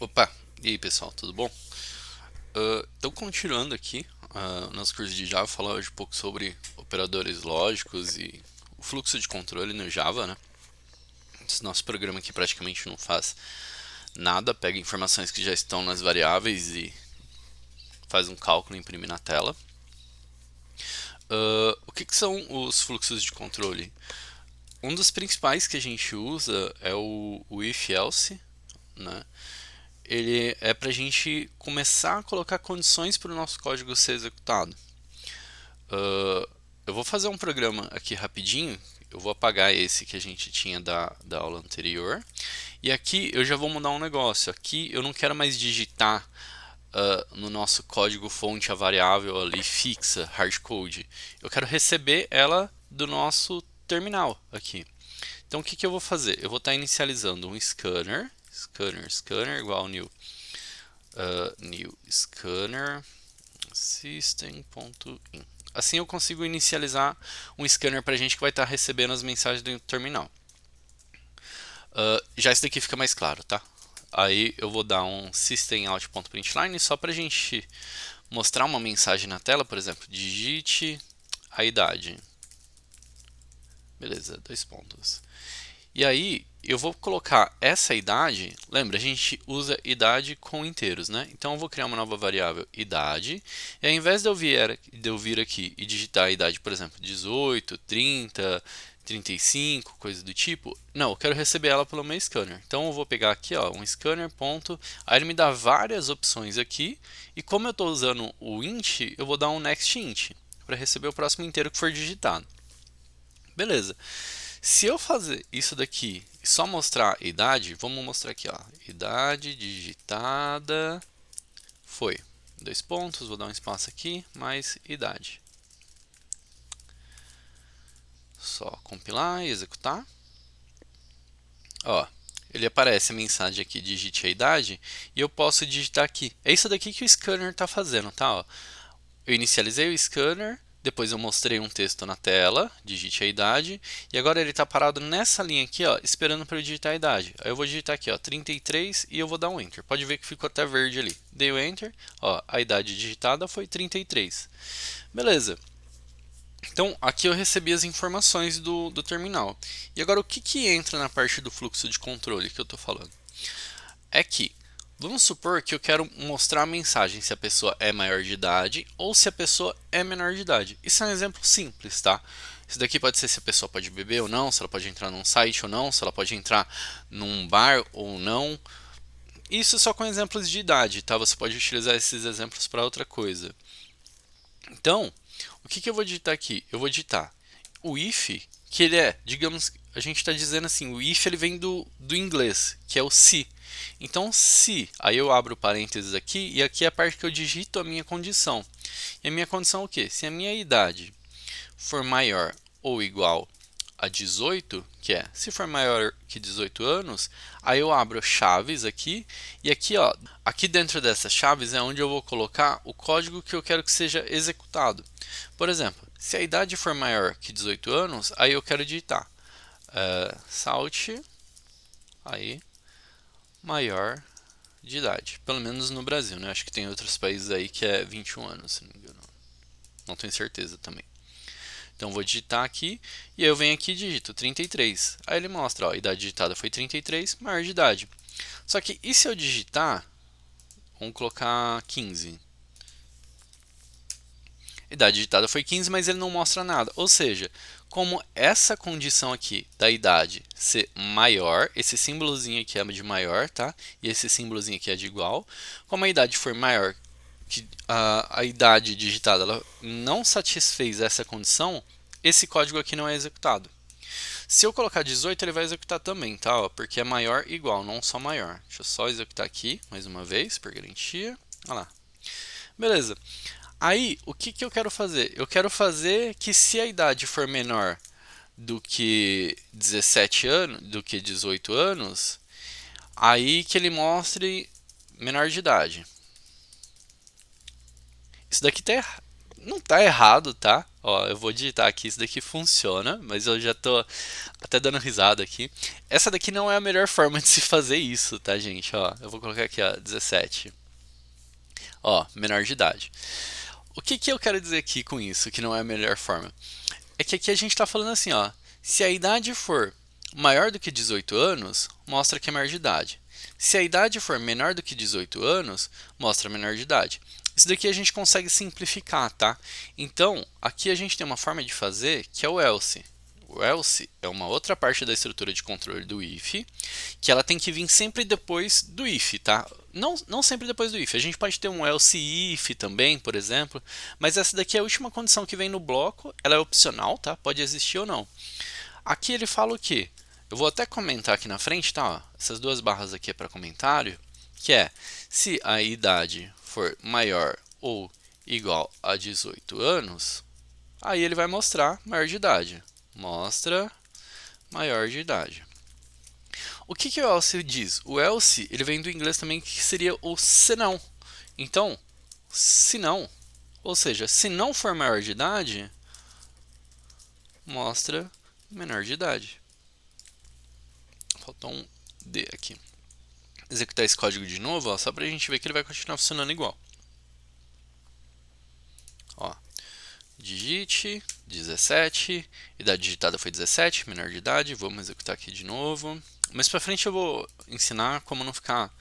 Opa, e aí pessoal, tudo bom? Então continuando aqui, nosso curso de Java, falar hoje um pouco sobre operadores lógicos e o fluxo de controle no Java, né? Esse nosso programa aqui praticamente não faz nada, pega informações que já estão nas variáveis e faz um cálculo e imprime na tela. O que são os fluxos de controle? Um dos principais que a gente usa é o if-else, né? Ele é para a gente começar a colocar condições para o nosso código ser executado. Eu vou fazer um programa aqui rapidinho. Eu vou apagar esse que a gente tinha da aula anterior. E aqui eu já vou mudar um negócio. Aqui eu não quero mais digitar no nosso código fonte a variável ali fixa, hardcode. Eu quero receber ela do nosso terminal aqui. Então o que eu vou fazer? Eu vou estar inicializando um scanner, scanner igual new scanner system.in. Assim eu consigo inicializar um scanner para a gente que vai estar recebendo as mensagens do terminal. Já isso daqui fica mais claro, tá? Aí eu vou dar um systemout.println só para a gente mostrar uma mensagem na tela, por exemplo, digite a idade. Beleza, dois pontos. E aí eu vou colocar essa idade, lembra, a gente usa idade com inteiros, né? Então eu vou criar uma nova variável idade, e ao invés de eu vir aqui e digitar a idade, por exemplo, 18, 30, 35, coisa do tipo, não, eu quero receber ela pelo meu scanner. Então eu vou pegar aqui, ó, um scanner ponto, aí ele me dá várias opções aqui, e como eu estou usando o int, eu vou dar um next int, para receber o próximo inteiro que for digitado. Beleza. Se eu fazer isso daqui e só mostrar a idade, vamos mostrar aqui, ó, idade digitada, foi, dois pontos, vou dar um espaço aqui, mais idade. Só compilar e executar. Ó, ele aparece a mensagem aqui, digite a idade, e eu posso digitar aqui. É isso daqui que o scanner está fazendo, tá? Ó, eu inicializei o scanner, depois eu mostrei um texto na tela, digite a idade, e agora ele está parado nessa linha aqui, ó, esperando para eu digitar a idade. Aí eu vou digitar aqui, ó, 33 e eu vou dar um Enter. Pode ver que ficou até verde ali. Dei o Enter, ó, a idade digitada foi 33. Beleza. Então, aqui eu recebi as informações do terminal. E agora, o que entra na parte do fluxo de controle que eu estou falando? É que vamos supor que eu quero mostrar a mensagem se a pessoa é maior de idade ou se a pessoa é menor de idade. Isso é um exemplo simples, tá? Isso daqui pode ser se a pessoa pode beber ou não, se ela pode entrar num site ou não, se ela pode entrar num bar ou não. Isso só com exemplos de idade, tá? Você pode utilizar esses exemplos para outra coisa. Então, o que eu vou digitar aqui? Eu vou digitar o if, que ele é, digamos, a gente está dizendo assim, o if ele vem do inglês, que é o se. Então, se, aí eu abro parênteses aqui, e aqui é a parte que eu digito a minha condição. E a minha condição é o quê? Se a minha idade for maior ou igual a 18, que é, se for maior que 18 anos, aí eu abro chaves aqui, e aqui, ó, aqui dentro dessas chaves é onde eu vou colocar o código que eu quero que seja executado. Por exemplo, se a idade for maior que 18 anos, aí eu quero digitar salt, aí, maior de idade. Pelo menos no Brasil, né? Acho que tem outros países aí que é 21 anos, se não me engano. Não tenho certeza também. Então vou digitar aqui e eu venho aqui e digito 33. Aí ele mostra, ó, a idade digitada foi 33, maior de idade. Só que e se eu digitar, vamos colocar 15. A idade digitada foi 15, mas ele não mostra nada. Ou seja, como essa condição aqui da idade ser maior, esse símbolozinho aqui é de maior, tá? E esse símbolozinho aqui é de igual. Como a idade for maior que a idade digitada ela não satisfez essa condição, esse código aqui não é executado. Se eu colocar 18, ele vai executar também, tá? Ó, porque é maior igual, não só maior. Deixa eu só executar aqui, mais uma vez, por garantia. Olha lá. Beleza. Aí, o que eu quero fazer? Eu quero fazer que se a idade for menor do que 17 anos, do que 18 anos, aí que ele mostre menor de idade. Isso daqui tá errado. não tá errado, tá? Ó, eu vou digitar aqui, isso daqui funciona, mas eu já tô até dando risada aqui. Essa daqui não é a melhor forma de se fazer isso, tá, gente? Ó, eu vou colocar aqui, ó, 17. Ó, menor de idade. O que que eu quero dizer aqui com isso, que não é a melhor forma? É que aqui a gente tá falando assim, ó, se a idade for maior do que 18 anos, mostra que é maior de idade. Se a idade for menor do que 18 anos, mostra menor de idade. Isso daqui a gente consegue simplificar, tá? Então, aqui a gente tem uma forma de fazer que é o else. O else é uma outra parte da estrutura de controle do if, que ela tem que vir sempre depois do if, tá? Não sempre depois do if. A gente pode ter um else if também, por exemplo, mas essa daqui é a última condição que vem no bloco, ela é opcional, tá? Pode existir ou não. Aqui ele fala o quê? Eu vou até comentar aqui na frente, tá? Ó, essas duas barras aqui é para comentário, que é se a idade for maior ou igual a 18 anos, aí ele vai mostrar maior de idade. Mostra maior de idade. O que que o else diz? O else ele vem do inglês também que seria o senão. Então, se não, ou seja, se não for maior de idade, mostra menor de idade. Faltou um D aqui. Executar esse código de novo, ó, só para a gente ver que ele vai continuar funcionando igual. Ó, digite 17, idade digitada foi 17, menor de idade, vamos executar aqui de novo. Mas para frente eu vou ensinar como não ficar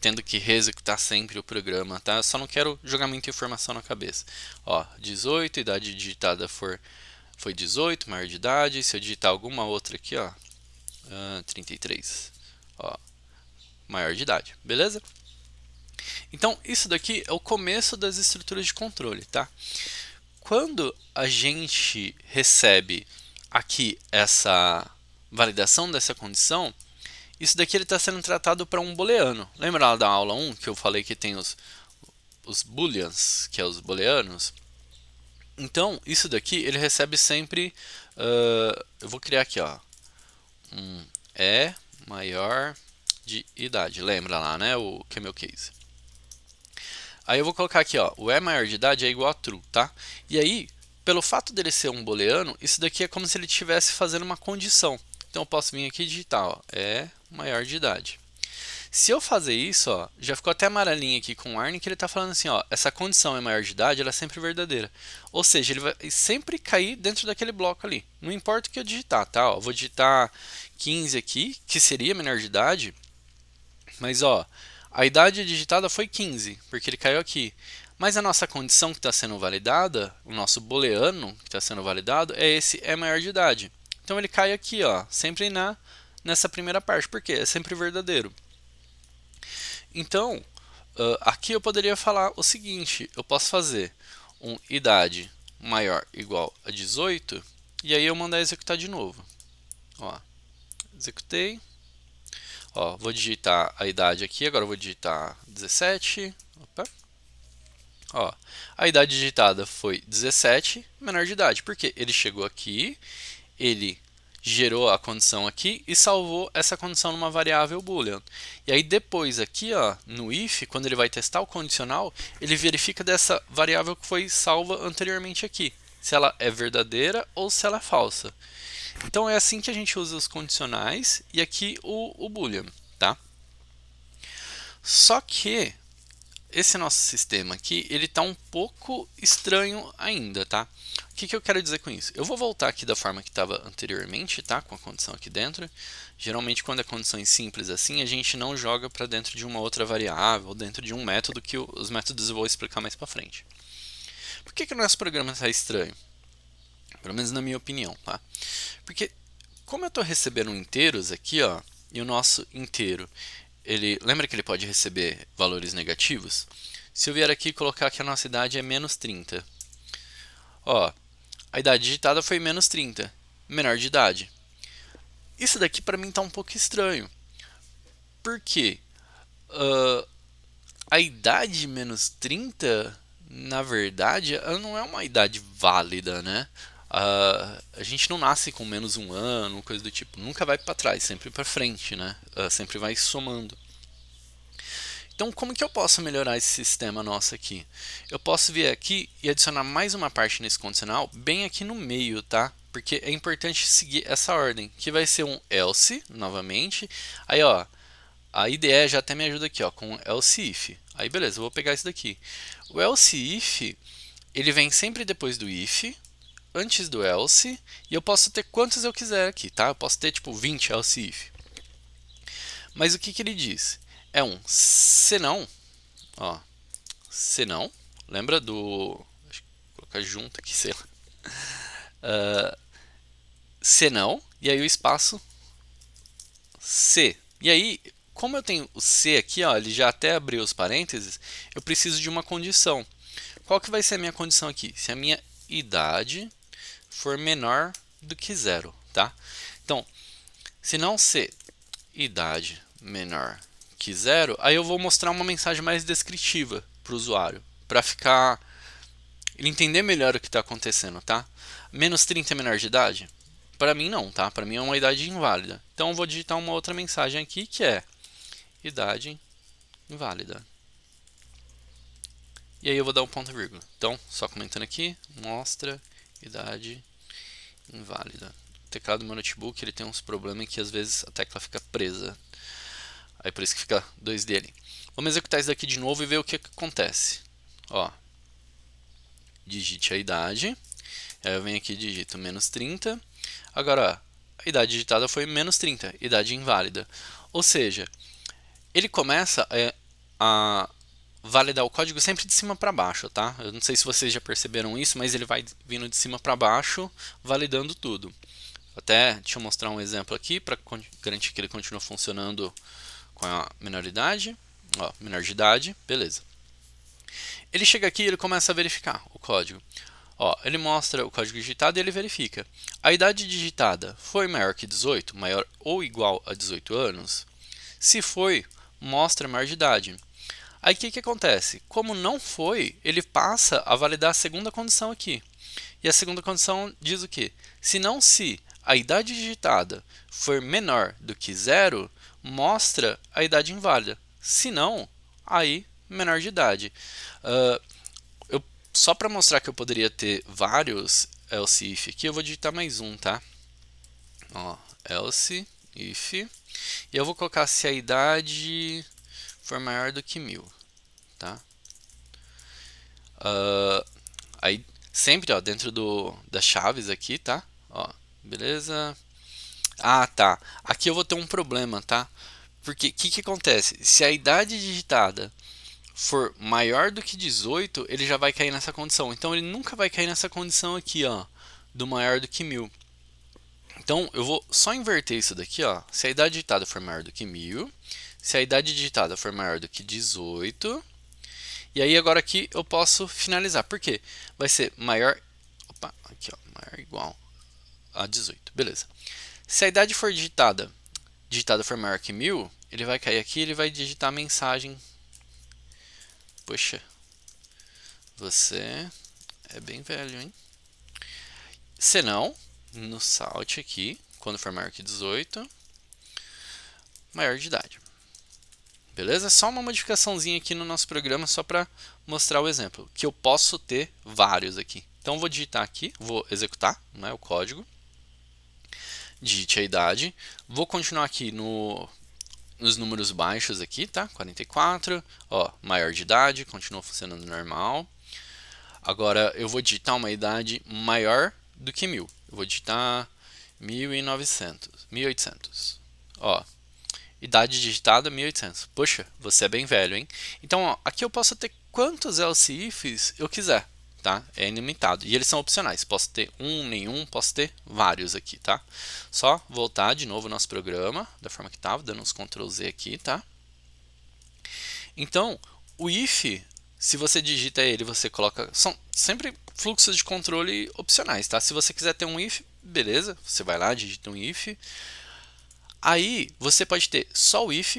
tendo que reexecutar sempre o programa, tá? Eu só não quero jogar muita informação na cabeça. Ó, 18, idade digitada foi 18, maior de idade. Se eu digitar alguma outra aqui, ó, 33, ó, maior de idade, beleza? Então, isso daqui é o começo das estruturas de controle, tá? Quando a gente recebe aqui essa validação dessa condição, isso daqui está sendo tratado para um booleano. Lembra lá da aula 1 que eu falei que tem os booleans, que é os booleanos? Então, isso daqui ele recebe sempre, eu vou criar aqui, ó, é maior de idade. Lembra lá, né, o camel case. Aí eu vou colocar aqui, ó, o é maior de idade é igual a true, tá? E aí, pelo fato dele ser um booleano, isso daqui é como se ele estivesse fazendo uma condição. Então eu posso vir aqui e digitar, ó, é maior de idade. Se eu fazer isso, ó, já ficou até amarelinho aqui com o Arne, que ele está falando assim, ó, essa condição é maior de idade, ela é sempre verdadeira. Ou seja, ele vai sempre cair dentro daquele bloco ali. Não importa o que eu digitar, tá? Ó, vou digitar 15 aqui, que seria menor de idade, mas ó, a idade digitada foi 15, porque ele caiu aqui. Mas a nossa condição que está sendo validada, o nosso booleano que está sendo validado, é esse é maior de idade. Então ele cai aqui, ó, sempre nessa primeira parte, porque é sempre verdadeiro. Então, aqui eu poderia falar o seguinte, eu posso fazer um idade maior igual a 18, e aí eu mandar executar de novo. Ó, executei. Ó, vou digitar a idade aqui, agora eu vou digitar 17. Opa. Ó, a idade digitada foi 17, menor de idade, porque ele chegou aqui, ele gerou a condição aqui e salvou essa condição numa variável boolean. E aí depois aqui, ó, no if, quando ele vai testar o condicional, ele verifica dessa variável que foi salva anteriormente aqui, se ela é verdadeira ou se ela é falsa. Então é assim que a gente usa os condicionais e aqui o boolean, tá? Só que esse nosso sistema aqui, ele está um pouco estranho ainda, tá? O que eu quero dizer com isso? Eu vou voltar aqui da forma que estava anteriormente, tá? Com a condição aqui dentro. Geralmente, quando é condições simples assim, a gente não joga para dentro de uma outra variável, ou dentro de um método que os métodos eu vou explicar mais para frente. Por que o nosso programa está estranho? Pelo menos na minha opinião, tá? Porque, como eu estou recebendo inteiros aqui, ó, e o nosso inteiro lembra que ele pode receber valores negativos? Se eu vier aqui e colocar que a nossa idade é menos 30, ó, a idade digitada foi menos 30, menor de idade. Isso daqui para mim está um pouco estranho. Por quê? A idade menos 30, na verdade, ela não é uma idade válida, né? A gente não nasce com menos um ano, coisa do tipo. Nunca vai para trás, sempre para frente, né? Sempre vai somando. Então, como que eu posso melhorar esse sistema nosso aqui? Eu posso vir aqui e adicionar mais uma parte nesse condicional, bem aqui no meio, tá? Porque é importante seguir essa ordem, que vai ser um else, novamente. Aí, ó, a IDE já até me ajuda aqui, ó, com else if. Aí, beleza, eu vou pegar isso daqui. O else if, ele vem sempre depois do if, antes do else, e eu posso ter quantos eu quiser aqui, tá? Eu posso ter, tipo, 20 else if. Mas o que ele diz? É um senão, ó, senão, lembra do, deixa eu colocar junto aqui, sei lá, senão, e aí o espaço se. E aí, como eu tenho o se aqui, ó, ele já até abriu os parênteses, eu preciso de uma condição. Qual que vai ser a minha condição aqui? Se a minha idade for menor do que zero, tá? Então, se não se idade menor que zero, aí eu vou mostrar uma mensagem mais descritiva para o usuário, para ficar ele entender melhor o que está acontecendo, tá? Menos 30 é menor de idade? Para mim não, tá? Para mim é uma idade inválida. Então eu vou digitar uma outra mensagem aqui que é idade inválida. E aí eu vou dar um ponto e vírgula. Então, só comentando aqui, mostra idade inválida. O teclado do meu notebook ele tem uns problemas que às vezes a tecla fica presa. Aí por isso que fica 2D ali. Vamos executar isso daqui de novo e ver o que acontece. Ó, digite a idade. Aí eu venho aqui e digito menos 30. Agora, ó, a idade digitada foi menos 30, idade inválida. Ou seja, ele começa a validar o código sempre de cima para baixo, tá? Eu não sei se vocês já perceberam isso, mas ele vai vindo de cima para baixo, validando tudo. Até, deixa eu mostrar um exemplo aqui para garantir que ele continua funcionando com a menoridade. Ó, menor de idade, beleza. Ele chega aqui e ele começa a verificar o código. Ó, ele mostra o código digitado e ele verifica. A idade digitada foi maior que 18, maior ou igual a 18 anos? Se foi, mostra maior de idade. Aí o que acontece? Como não foi, ele passa a validar a segunda condição aqui. E a segunda condição diz o quê? Se a idade digitada for menor do que zero, mostra a idade inválida. Se não, aí menor de idade. Só para mostrar que eu poderia ter vários else if aqui, eu vou digitar mais um, tá? Ó, else if. E eu vou colocar se a idade for maior do que 1000, tá? Aí sempre, ó, dentro das chaves aqui, tá? Ó, beleza? Ah, tá. Aqui eu vou ter um problema, tá? Porque o que acontece? Se a idade digitada for maior do que 18, ele já vai cair nessa condição. Então ele nunca vai cair nessa condição aqui, ó, do maior do que 1000. Então eu vou só inverter isso daqui, ó. Se a idade digitada for maior do que 1000, se a idade digitada for maior do que 18, e aí agora aqui eu posso finalizar. Por quê? Vai ser maior, opa, aqui ó, maior ou igual a 18, beleza. Se a idade for digitada for maior que 1000, ele vai cair aqui, ele vai digitar a mensagem. Poxa, você é bem velho, hein? Se não, no salt aqui, quando for maior que 18, maior de idade. Beleza? Só uma modificaçãozinha aqui no nosso programa, só para mostrar o exemplo, que eu posso ter vários aqui. Então, vou digitar aqui, vou executar, né, o código. Digite a idade. Vou continuar aqui nos números baixos aqui, tá? 44, ó, maior de idade, continua funcionando normal. Agora, eu vou digitar uma idade maior do que 1000. Eu vou digitar 1900, 1800. Ó, idade digitada 1800. Poxa, você é bem velho, hein? Então, ó, aqui eu posso ter quantos else ifs eu quiser, tá? É ilimitado. E eles são opcionais. Posso ter um, nenhum, posso ter vários aqui, tá? Só voltar de novo ao nosso programa, da forma que estava, dando uns Ctrl Z aqui, tá? Então, o if, se você digita ele, você coloca... São sempre fluxos de controle opcionais, tá? Se você quiser ter um if, beleza, você vai lá, digita um if. Aí, você pode ter só o if,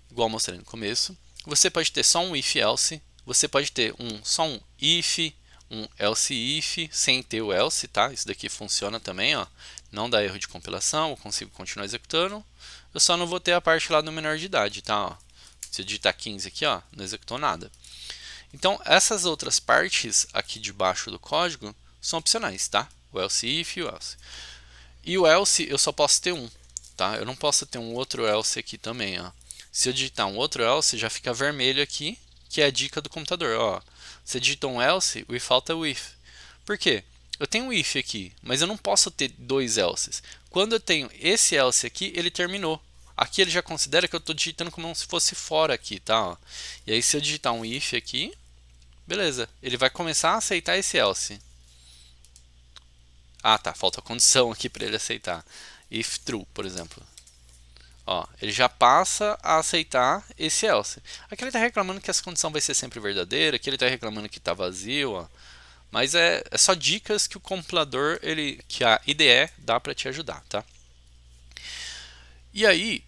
igual eu mostrei no começo. Você pode ter só um if-else. Você pode ter só um if, um else if, sem ter o else, tá? Isso daqui funciona também, ó. Não dá erro de compilação, eu consigo continuar executando. Eu só não vou ter a parte lá do menor de idade, tá? Ó. Se eu digitar 15 aqui, ó, não executou nada. Então, essas outras partes aqui de baixo do código são opcionais, tá? O else if e o else. E o else eu só posso ter um, tá? Eu não posso ter um outro else aqui também, ó. Se eu digitar um outro else, já fica vermelho aqui, que é a dica do computador, ó. Você digitou um else, without a with. Por quê? Eu tenho um if aqui, mas eu não posso ter dois elses. Quando eu tenho esse else aqui, ele terminou. Aqui ele já considera que eu estou digitando como se fosse fora aqui, tá? Ó. E aí se eu digitar um if aqui, beleza, ele vai começar a aceitar esse else. Ah, tá, falta a condição aqui para ele aceitar. If true, por exemplo. Ó, ele já passa a aceitar esse else. Aqui ele está reclamando que essa condição vai ser sempre verdadeira, aqui ele está reclamando que está vazio, ó. Mas é só dicas que o compilador, que a IDE dá para te ajudar, tá? E aí,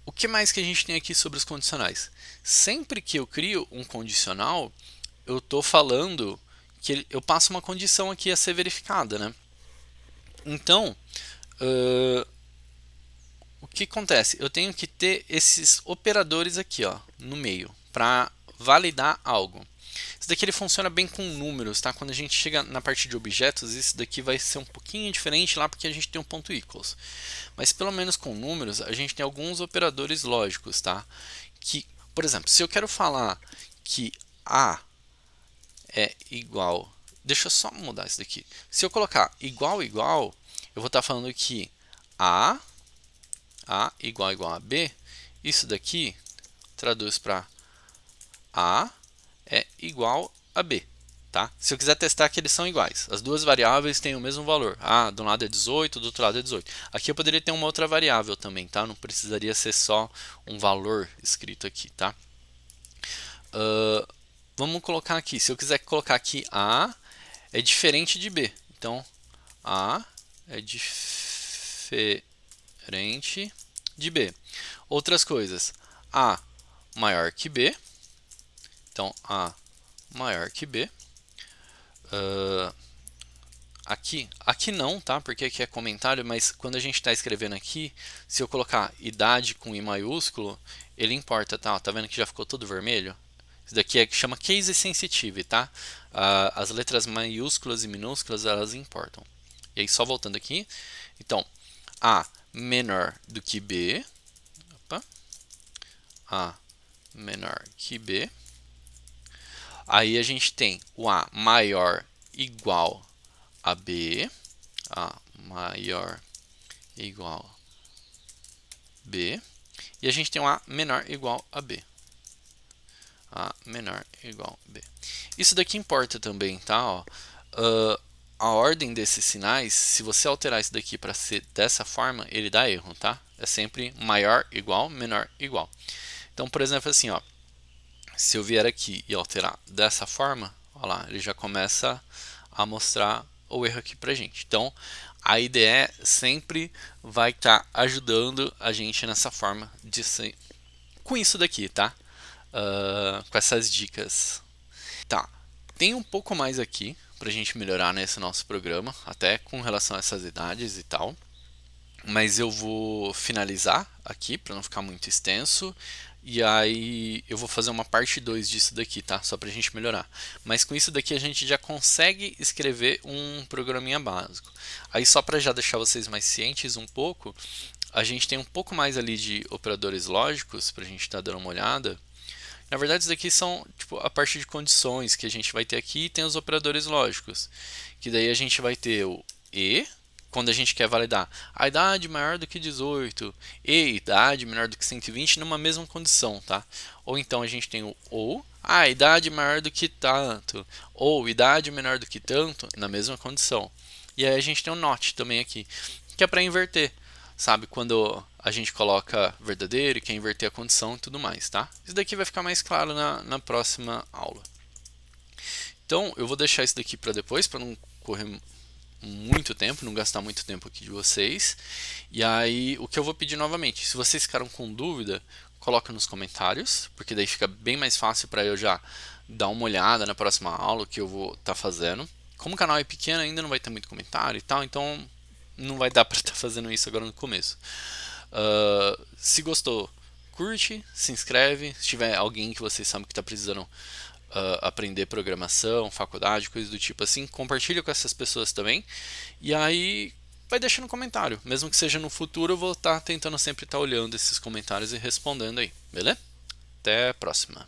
o que mais que a gente tem aqui sobre os condicionais? Sempre que eu crio um condicional, eu estou falando que eu passo uma condição aqui a ser verificada, né? Então, o que acontece? Eu tenho que ter esses operadores aqui, ó, no meio, para validar algo. Isso daqui ele funciona bem com números, tá? Quando a gente chega na parte de objetos, isso daqui vai ser um pouquinho diferente lá porque a gente tem um ponto equals. Mas pelo menos com números, a gente tem alguns operadores lógicos, tá? Que, por exemplo, se eu quero falar que A é igual... Deixa eu só mudar isso daqui. Se eu colocar igual, igual, eu vou estar falando que A igual a B, isso daqui traduz para A é igual a B. Tá? Se eu quiser testar que eles são iguais, as duas variáveis têm o mesmo valor. De um lado é 18, do outro lado é 18. Aqui eu poderia ter uma outra variável também, tá? Não precisaria ser só um valor escrito aqui, tá? Vamos colocar aqui, se eu quiser colocar aqui A é diferente de B. Então, A é diferente de B. Outras coisas, A maior que B. Então, A maior que B. Aqui não, tá? Porque aqui é comentário, mas quando a gente está escrevendo aqui, se eu colocar idade com I maiúsculo, ele importa, tá? Tá vendo que já ficou todo vermelho? Isso daqui é que chama case sensitive, tá? As letras maiúsculas e minúsculas, elas importam. E aí, só voltando aqui, então, A menor do que B, A menor que B, aí a gente tem o A maior igual a B, A maior igual a B, e a gente tem um A menor igual a B. A menor igual a B. Isso daqui importa também, tá? Ó, a ordem desses sinais, se você alterar isso daqui para ser dessa forma, ele dá erro, tá? É sempre maior igual, menor igual. Então, por exemplo, assim, ó, se eu vier aqui e alterar dessa forma, ó lá, ele já começa a mostrar o erro aqui pra gente. Então, a IDE sempre vai estar ajudando a gente nessa forma de ser com isso daqui, tá? Com essas dicas. Tá, tem um pouco mais aqui pra gente melhorar nesse nosso programa, até com relação a essas idades e tal. Mas eu vou finalizar aqui para não ficar muito extenso. E aí eu vou fazer uma parte 2 disso daqui, tá? Só pra gente melhorar. Mas com isso daqui a gente já consegue escrever um programinha básico. Aí só para já deixar vocês mais cientes um pouco, a gente tem um pouco mais ali de operadores lógicos pra gente estar dando uma olhada. Na verdade, isso daqui são tipo, a parte de condições que a gente vai ter aqui, e tem os operadores lógicos. Que daí a gente vai ter o e, quando a gente quer validar a idade maior do que 18 e idade menor do que 120 numa mesma condição, tá? Ou então a gente tem o ou, a idade maior do que tanto, ou idade menor do que tanto na mesma condição. E aí a gente tem o not também aqui, que é para inverter, sabe? Quando a gente coloca verdadeiro e quer inverter a condição e tudo mais, tá? Isso daqui vai ficar mais claro na próxima aula. Então, eu vou deixar isso daqui para depois, para não correr muito tempo, não gastar muito tempo aqui de vocês. E aí, o que eu vou pedir novamente, se vocês ficaram com dúvida, coloca nos comentários, porque daí fica bem mais fácil para eu já dar uma olhada na próxima aula que eu vou estar fazendo. Como o canal é pequeno, ainda não vai ter muito comentário e tal, então não vai dar para estar fazendo isso agora no começo. Se gostou, curte, se inscreve. Se tiver alguém que vocês sabem que está precisando aprender programação, faculdade, coisas do tipo assim, compartilha com essas pessoas também. E aí vai deixando um comentário. Mesmo que seja no futuro, eu vou estar tentando sempre estar olhando esses comentários e respondendo aí, beleza? Até a próxima.